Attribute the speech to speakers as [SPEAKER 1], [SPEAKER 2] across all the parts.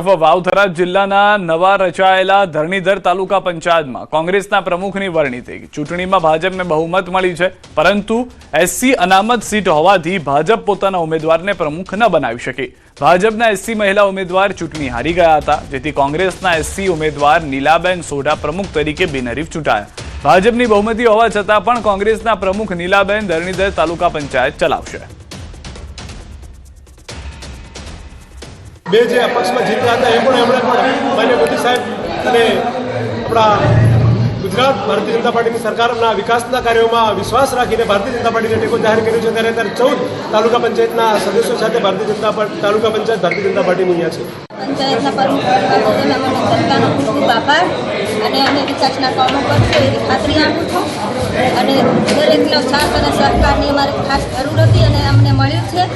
[SPEAKER 1] તરફ વાવથરા જિલ્લાના નવા રચાયેલા ધરણીધર તાલુકા પંચાયતમાં કોંગ્રેસના પ્રમુખની વરણી થઈ. ચૂંટણીમાં ભાજપને બહુમત મળી છે, પરંતુ એસસી અનામત સીટ હોવાથી ભાજપ પોતાના ઉમેદવારને પ્રમુખ ન બનાવી શકી. ભાજપના એસસી મહિલા ઉમેદવાર ચૂંટણી હારી ગયા હતા, જેથી કોંગ્રેસના એસસી ઉમેદવાર નીલાબેન સોઢા પ્રમુખ તરીકે બિનહરીફ ચૂંટાયા. ભાજપની બહુમતી હોવા છતાં પણ કોંગ્રેસના પ્રમુખ નીલાબેન ધરણીધર તાલુકા પંચાયત ચલાવશે.
[SPEAKER 2] બે જે અપક્ષમાં જીત્યા હતા એ પણ એમણે પણ માન્ય મોદી સાહેબ અને આપણા ગુજરાત ભારતીય જનતા પાર્ટીની સરકારના વિકાસના કાર્યોમાં વિશ્વાસ રાખીને ભારતીય જનતા પાર્ટીને ટેકો જાહેર કર્યો છે. ત્યારે 14 તાલુકા પંચાયતના સદસ્યો સાથે તાલુકા પંચાયત ભારતીય જનતા પાર્ટીની અહીંયા છે.
[SPEAKER 3] પંચાયતના પ્રમુખ સરકારનો ખૂબ ખૂબ આભાર અને અમે વિકાસના કામો કરશું એવી ખાતરી આપું છું અને દરેકનો સાથ અને સહકારની અમારે ખાસ જરૂર હતી અને અમને મળ્યું છે.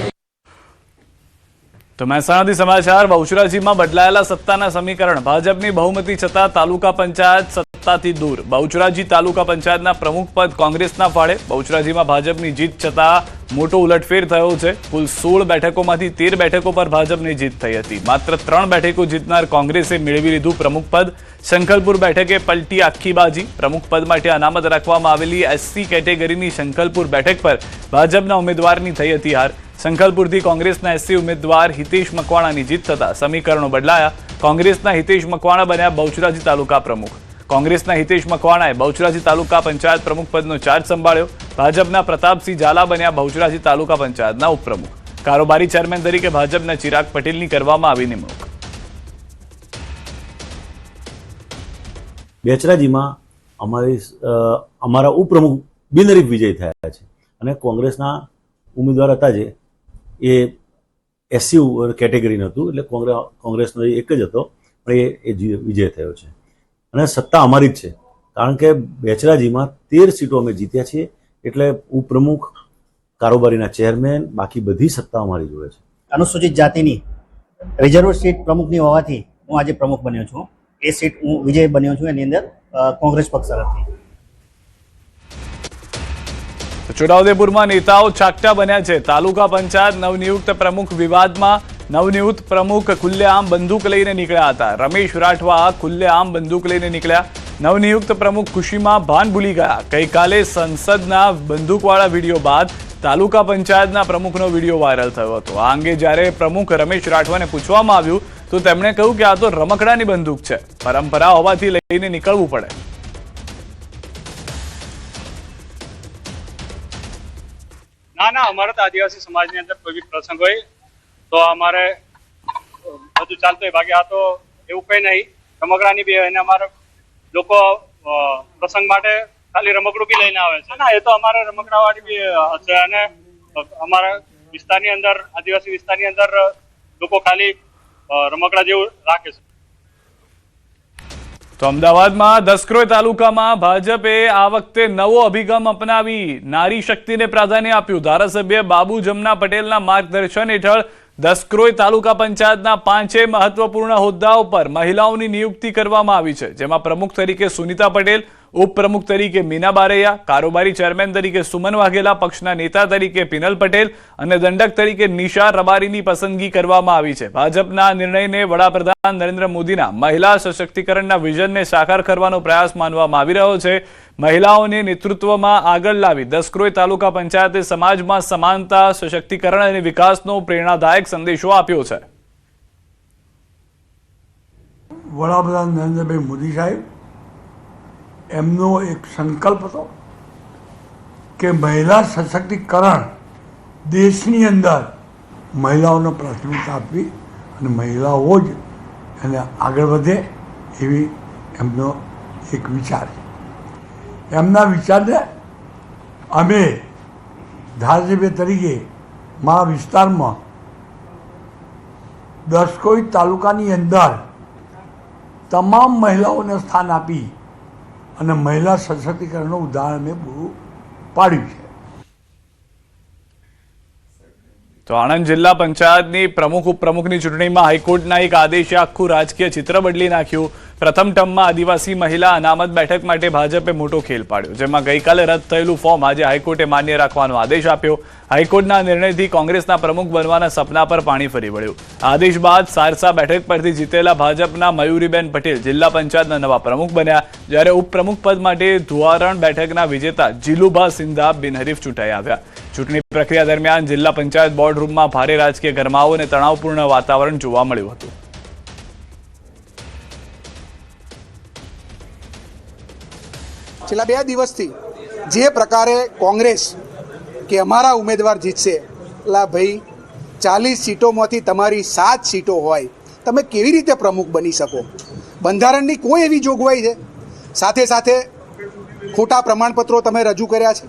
[SPEAKER 1] તો મહેસાણાથી સમાચાર. બહુચરાજીમાં બદલાયેલા સત્તાના સમીકરણ. ભાજપની બહુમતી છતાં તાલુકા પંચાયત સત્તાથી દૂર. બહુચરાજી તાલુકા પંચાયતના પ્રમુખ પદ કોંગ્રેસના ફાળે. બહુચરાજીમાં ભાજપની જીત છતાં મોટો ઉલટફેર થયો છે. કુલ 16 બેઠકોમાંથી 13 બેઠકો પર ભાજપની જીત થઈ હતી. માત્ર 3 બેઠકો જીતનાર કોંગ્રેસે મેળવી લીધું પ્રમુખ પદ. શંખલપુર બેઠકે પલટી આખી બાજી. પ્રમુખ પદ માટે અનામત રાખવામાં આવેલી એસસી કેટેગરીની શંખલપુર બેઠક પર ભાજપના ઉમેદવારની થઈ હતી હાર. શંખલપુરથી કોંગ્રેસના એસસી ઉમેદવાર હિતેશ મકવાણાની જીત થતા સમીકરણો બદલાયા. કોંગ્રેસના હિતેશ મકવાણા બન્યા બહુચરાજી તાલુકા પ્રમુખ. કોંગ્રેસના હિતેશ મકવાણાએ બહુચરાજી તાલુકા પંચાયત પ્રમુખ પદનો ચાર્જ સંભાળ્યો. ભાજપના પ્રતાપસિંહ ઝાલા બન્યા બહુચરાજી તાલુકા પંચાયતના ઉપપ્રમુખ. કારોબારી ચેરમેન તરીકે ભાજપના ચિરાગ પટેલની કરવામાં આવી નિમણૂક.
[SPEAKER 4] બેચરાજીમાં અમારા ઉપપ્રમુખ બિનહરીફ વિજય થયા છે અને કોંગ્રેસના ઉમેદવાર હતા જે એ એસસી કેટેગરીનું હતું, એટલે કોંગ્રેસનો એક જ હતો, પણ એ વિજય થયો છે અને સત્તા અમારી જ છે. કારણ કે બેચરાજીમાં 13 સીટો અમે જીત્યા છીએ, એટલે ઉપપ્રમુખ, કારોબારીના ચેરમેન, બાકી બધી સત્તા અમારી જોડે છે.
[SPEAKER 5] અનુસૂચિત જાતિની રિઝર્વ સીટ પ્રમુખની હોવાથી હું આજે પ્રમુખ બન્યો છું. એ સીટ હું વિજય બન્યો છું, એની અંદર કોંગ્રેસ પક્ષ તરફથી.
[SPEAKER 1] છોટાઉદેપુરમાં નેતાઓ ચાકટા બન્યા છે. તાલુકા પંચાયત નવનિયુક્ત પ્રમુખ વિવાદમાં. નવનિયુક્ત પ્રમુખ ખુલ્લેઆમ બંદૂક લઈને નીકળ્યા હતા. રમેશ રાઠવા ખુલ્લેઆમ બંદૂક લઈને નીકળ્યા. નવનિયુક્ત પ્રમુખ ખુશીમાં ભાન ભૂલી ગયા. ગઈકાલે સંસદના બંદૂકવાળા વિડીયો બાદ તાલુકા પંચાયતના પ્રમુખનો વિડીયો વાયરલ થયો હતો. આ અંગે જ્યારે પ્રમુખ રમેશ રાઠવાને પૂછવામાં આવ્યું તો તેમણે કહ્યું કે આ તો રમકડાની બંદૂક છે, પરંપરા હોવાથી લઈને નીકળવું પડે.
[SPEAKER 6] ના, અમારે તો આદિવાસી સમાજની અંદર કોઈ બી પ્રસંગ હોય તો અમારે બધું ચાલતું હોય. બાકી આ તો એવું કંઈ નહીં. રમકડાની બી અને અમારે લોકો પ્રસંગ માટે ખાલી રમકડું બી લઈને આવે છે. ના, એ તો અમારે રમકડાવાળી બી હશે અને અમારા વિસ્તારની અંદર, આદિવાસી વિસ્તારની અંદર લોકો ખાલી રમકડા જેવું રાખે છે.
[SPEAKER 1] તો અમદાવાદમાં દસક્રોઈ તાલુકામાં ભાજપે આ વખતે નવો અભિગમ અપનાવી નારી શક્તિને પ્રાધાન્ય આપ્યું. ધારાસભ્ય બાબુ જમના પટેલના માર્ગદર્શન હેઠળ દસક્રોઈ તાલુકા પંચાયતના 5 મહત્વપૂર્ણ હોદ્દાઓ પર મહિલાઓની નિયુક્તિ કરવામાં આવી છે, જેમાં પ્રમુખ તરીકે સુનીતા પટેલ, ઉપપ્રમુખ તરીકે મીના બારૈયા, કારોબારી ચેરમેન તરીકે સુમન વાઘેલા, પક્ષના નેતા તરીકે પિનલ પટેલ અને દંડક તરીકે નિશા રબારીની પસંદગી કરવામાં આવી છે. ભાજપના નિર્ણયને વડાપ્રધાન નરેન્દ્ર મોદીના મહિલા સશક્તિકરણના વિઝનને સાકાર કરવાનો પ્રયાસ માનવામાં આવી રહ્યો છે. મહિલાઓને નેતૃત્વમાં આગળ લાવી દસક્રોઈ તાલુકા પંચાયતે સમાજમાં સમાનતા, સશક્તિકરણ અને વિકાસનો પ્રેરણાદાયક સંદેશો આપ્યો છે.
[SPEAKER 7] વડાપ્રધાન નરેન્દ્રભાઈ મોદી સાહેબ, એમનો એક સંકલ્પ હતો કે મહિલા સશક્તિકરણ દેશની અંદર મહિલાઓને પ્રાથમિકતા આપવી અને મહિલાઓ જ એને આગળ વધે એવી એમનો એક વિચાર છે. એમના વિચારને અમે ધારાસભ્ય તરીકે મારા વિસ્તારમાં દસક્રોઈ તાલુકાની અંદર તમામ મહિલાઓને સ્થાન આપી અને મહિલા સશક્તિકરણનું ઉદાહરણ મેં પૂરું પાડ્યું છે.
[SPEAKER 1] તો આણંદ જિલ્લા પંચાયતની પ્રમુખ ઉપપ્રમુખની ચૂંટણીમાં હાઈકોર્ટના એક આદેશે આખું રાજકીય ચિત્ર બદલી નાખ્યું. પ્રથમ ટર્મમાં આદિવાસી મહિલા અનામત બેઠક માટે ભાજપે મોટો ખેલ પાડ્યો, જેમાં ગઈકાલે રદ થયેલું ફોર્મ આજે હાઈકોર્ટે માન્ય રાખવાનો આદેશ આપ્યો. હાઈકોર્ટના નિર્ણયથી કોંગ્રેસના પ્રમુખ બનવાના સપના પર પાણી ફરી વળ્યું. આદેશ બાદ સારસા બેઠક પરથી જીતેલા ભાજપના મયુરીબેન પટેલ જિલ્લા પંચાયતના નવા પ્રમુખ બન્યા, જ્યારે ઉપપ્રમુખ પદ માટે ધુવારણ બેઠકના વિજેતા જીલુભા સિંધા બિનહરીફ ચૂંટાઈ આવ્યા. ચૂંટણી પ્રક્રિયા દરમિયાન જિલ્લા પંચાયત બોર્ડ રૂમમાં ભારે રાજકીય ગરમાવો અને તણાવપૂર્ણ વાતાવરણ જોવા મળ્યું હતું.
[SPEAKER 8] છેલ્લા 2 દિવસથી જે પ્રકારે કોંગ્રેસ કે અમારા ઉમેદવાર જીતશે, એટલે ભાઈ 40 સીટોમાંથી તમારી 7 સીટો હોય, તમે કેવી રીતે પ્રમુખ બની શકો? બંધારણની કોઈ એવી જોગવાઈ છે? સાથે સાથે ખોટા પ્રમાણપત્રો તમે રજૂ કર્યા છે.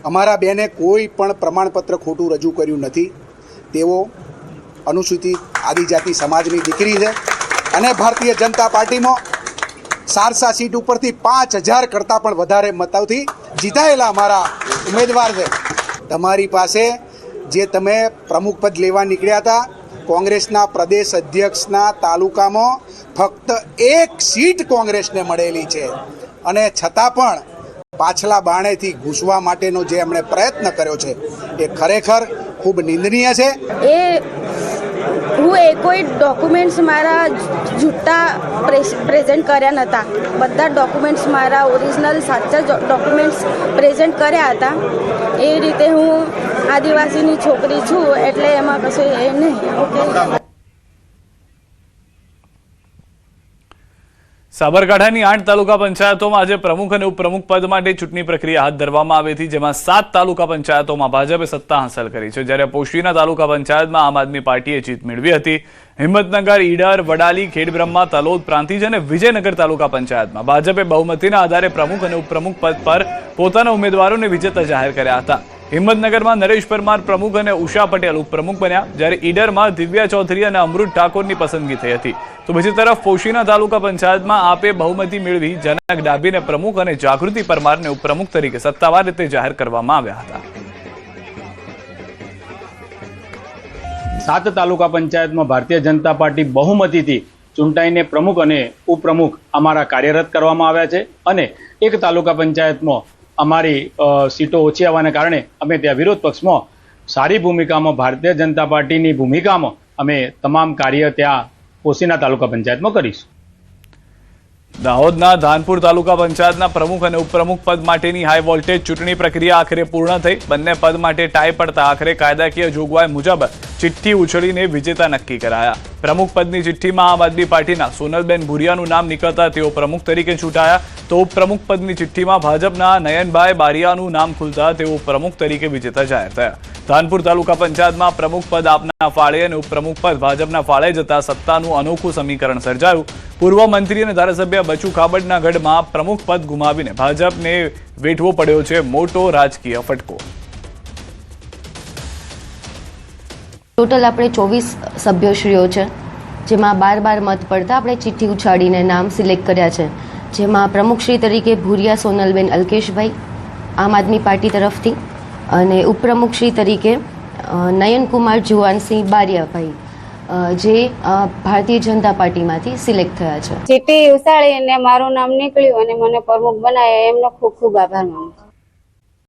[SPEAKER 8] અમારા બેને કોઈ પણ પ્રમાણપત્ર ખોટું રજૂ કર્યું નથી. તેઓ અનુસૂચિત આદિજાતિ સમાજની દીકરી છે અને ભારતીય જનતા પાર્ટીમાં સારસા સીટ ઉપરથી 5000 કરતાં પણ વધારે મતોથી જીતાયેલા અમારા ઉમેદવાર છે. તમારી પાસે જે તમે પ્રમુખ પદ લેવા નીકળ્યા હતા, કોંગ્રેસના પ્રદેશ અધ્યક્ષના તાલુકામાં ફક્ત 1 સીટ કોંગ્રેસને મળેલી છે અને છતાં પણ પાછલા બાણેથી ઘૂસવા માટેનો જે એમણે પ્રયત્ન કર્યો છે એ ખરેખર ખૂબ નિંદનીય છે.
[SPEAKER 9] હું કોઈ ડોક્યુમેન્ટ્સ મારા જૂઠા પ્રેઝન્ટ કર્યા નહોતા. બધા ડોક્યુમેન્ટ્સ મારા ઓરિજિનલ સાચા ડોક્યુમેન્ટ્સ પ્રેઝન્ટ કર્યા હતા. એ રીતે હું આદિવાસીની છોકરી છું એટલે એમાં કશું એ નહીં. ઓકે.
[SPEAKER 1] સાબરકાંઠાની 8 તાલુકા પંચાયતોમાં આજે પ્રમુખ અને ઉપપ્રમુખ પદ માટે ચૂંટણી પ્રક્રિયા હાથ ધરવામાં આવી હતી, જેમાં 7 તાલુકા પંચાયતોમાં ભાજપે સત્તા હાંસલ કરી છે, જ્યારે પોશીના તાલુકા પંચાયતમાં આમ આદમી પાર્ટીએ જીત મેળવી હતી. હિંમતનગર, ઈડર, વડાલી, ખેડબ્રહ્મા, તલોદ, પ્રાંતિજ અને વિજયનગર તાલુકા પંચાયતમાં ભાજપે બહુમતીના આધારે પ્રમુખ અને ઉપપ્રમુખ પદ પર પોતાના ઉમેદવારોને વિજેતા જાહેર કર્યા હતા. હિંમતનગરમાં નરેશ પરમાર પ્રમુખ અને ઉષા પટેલ ઉપપ્રમુખ બન્યા, જ્યારે ઈડરમાં દિવ્યા ચૌધરી અને અમૃત ઠાકોરની પસંદગી થઈ હતી. તો બીજી તરફ પોશીના તાલુકા પંચાયતમાં આપે બહુમતી મેળવી જનક ડાભીને પ્રમુખ અને જાગૃતિ પરમારને ઉપપ્રમુખ તરીકે સત્તાવાર રીતે જાહેર કરવામાં આવ્યા હતા.
[SPEAKER 10] 7 તાલુકા પંચાયતમાં ભારતીય જનતા પાર્ટી બહુમતીથી ચૂંટાઈને પ્રમુખ અને ઉપપ્રમુખ અમારા કાર્યરત કરવામાં આવ્યા છે અને 1 તાલુકા પંચાયતમાં અમારી સીટો ઓછી આવવાને કારણે અમે ત્યાં વિરોધ પક્ષમાં સારી ભૂમિકામાં ભારતીય જનતા પાર્ટીની ભૂમિકામાં અમે તમામ કાર્ય ત્યાં પોશીના તાલુકા પંચાયતમાં કરીશું.
[SPEAKER 1] દાહોદના ધાનપુર તાલુકા પંચાયતના પ્રમુખ અને ઉપપ્રમુખ પદ માટેની હાઈ વોલ્ટેજ ચૂંટણી પ્રક્રિયા આખરે પૂર્ણ થઈ. બંને પદ માટે ટાઈ પડતા આખરે કાયદાકીય જોગવાઈ મુજબ ચિઠ્ઠી ઉછળીને વિજેતા નક્કી કરાયા. પ્રમુખ પદની ચિઠ્ઠીમાં આમ આદમી પાર્ટીના સોનલબેન ભુરિયાનું નામ નીકળતા તેઓ પ્રમુખ તરીકે ચૂંટાયા, તો ઉપપ્રમુખ પદની ચિઠ્ઠીમાં ભાજપના નયનભાઈ બારિયાનું નામ ખુલતા તેઓ પ્રમુખ તરીકે વિજેતા જાહેર થયા. ધાનપુર તાલુકા પંચાયતમાં પ્રમુખ પદ આપના ફાળે અને ઉપપ્રમુખ પદ ભાજપના ફાળે જતા સત્તાનું અનોખું સમીકરણ સર્જાયું. પૂર્વ મંત્રી અને ધારાસભ્ય બચુ ખાબડના ગઢમાં પ્રમુખ પદ ગુમાવીને ભાજપને વેઠવો પડ્યો છે મોટો રાજકીય ફટકો.
[SPEAKER 11] ટોટલ આપણે 24 સભ્યશ્રીઓ છે, જેમાં 12 મત પડતા આપણે ચિઠ્ઠી ઉછાળીને નામ સિલેક્ટ કર્યા છે, જેમાં પ્રમુખશ્રી તરીકે ભુરિયા સોનલબેન અલ્કેશભાઈ આમ આદમી પાર્ટી તરફથી અને ઉપપ્રમુખશ્રી તરીકે નયનકુમાર જુવાનસિંહ બારિયાભાઈ જે ભારતીય જનતા પાર્ટીમાંથી સિલેક્ટ થયા છે.
[SPEAKER 9] ચિઠ્ઠી ઉછાળીને મારું નામ નીકળ્યું અને મને પ્રમુખ બનાવ્યા, એમનો ખૂબ ખૂબ આભાર માનું છું.